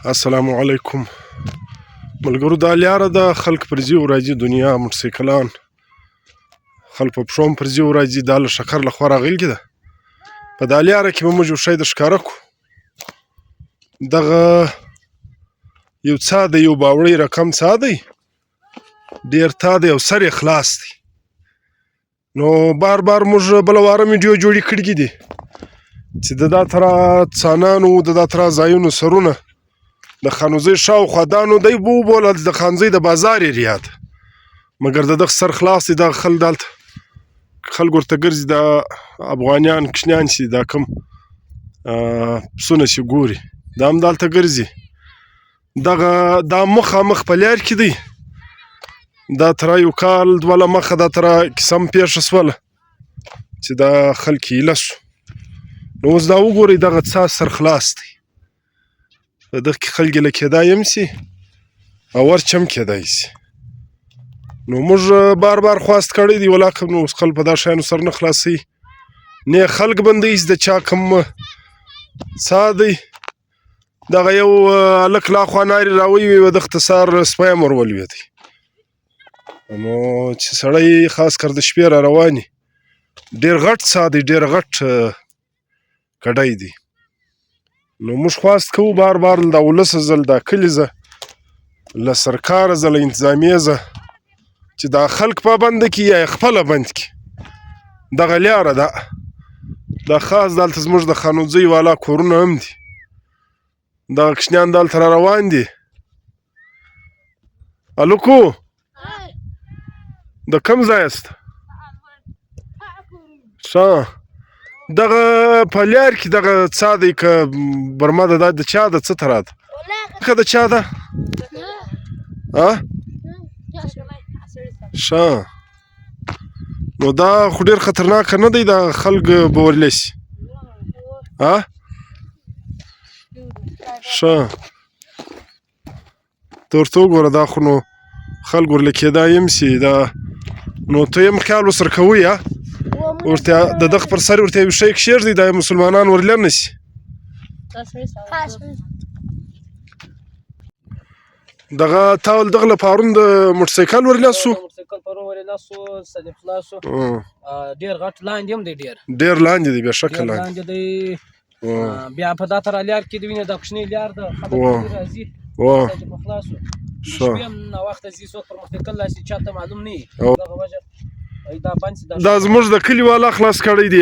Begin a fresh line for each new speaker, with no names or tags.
السلام علیکم ملګرو. دا لاره ده، خلک پر ځي او راځي، دنیا موټرسایکلان خلک په پښو هم پر ځي او راځي. دا له شکر له خوا راغلې ده. په دا لاره کې به موږ یو شی در ښکاره کړو. دغه یو څا دی، یو باوړی رقم څا دی، ډېر تا دی او سر یې خلاص دی. نو بار بار موږ بله واره ویډیو جوړې کړي دي چې د دا تره څانانو، د دا تره ځایونو سرونه د خانوزۍ شاوخوا دا نو دی به وبوله د خانزۍ د بازار ایریا ده، مګر د دغه سر خلاص دی. دغه خلک دلته خلک ورته ګرځي، دا افغانیان کوچنیان چې دا کوم پسونه چې ګوري دا هم دلته ګرځي. دغه دا مخامخ په لار کې دی. دا تره یو کال دوله مخه دا تره کیسه هم پېښه شوله چې دا خلک یې ایله شو. نو اوس دا وګورئ، دغه څا سر خلاص دی. په دغه کې خلک ایله کېدای هم سي او ورچ هم کېدای سي. نو موږ بار بار خواست کړی دی ولاکه نو اوس خلک په دا شیانو سر نه خلاصوي، نه خلک بندوي چې د چا کوم څا دی. دغه یو هلک لا خوا نارې راویوې، دغه ته سهار سپی هم ور ولوېدی. نو چې سړی خاص کر د شپې را رواني، ډېر غټ څا دی، ډېر غټ کډی دی. نو موږ خواست کوو بار بار دا ولسه زه دا کلي زه له سرکاره زه له انتظامیې زه چې دا خلک پابنده کړي یا یې خپله بند کړي. دغه لاره ده، دا خاص دلته زموږ د خانوزۍ والا کورونه هم دي. دغه کوچنیان دلته را روان دي. الوکو د کوم ځای یاست؟ ښه، دغه په لار کې دغه څا دی که برمه ده، دا د چا ده؟ څه تره ده؟ که د چا ده؟ ښه، نو دا خو ډېر خطرناکه نه دی؟ دا خلک به ورلی سي. ښه، ته ورته وګوره، دا خو نو خلک ورلی کېدای هم سي. دا نو ته هم خیال ورسره کوئ، ورته د دغه پر سر ورته یو شی کښېږدئ، دا مسلمانان ورلی نه سي. دغه تا ول دغه له پارون د موټرسایکل ورلی سو؟
موټرسایکل پرون ورلی سو، صدیق خلاص سو. ډېر غټ لاندې هم دی،
ډېر لاندې دی، بېشکه
لاندې دی. بیا په دا تره لار کې د وینې دا کوچنۍ لار ده، خلک راځي صدیق خلاص سو. شپې هم ناوخته ځي، څوک پر موټرسایکل راسي چاته معلوم نه وي. دغه وجه دا بند سي.
دا زموږ د کلي والا خلاص کړی دی.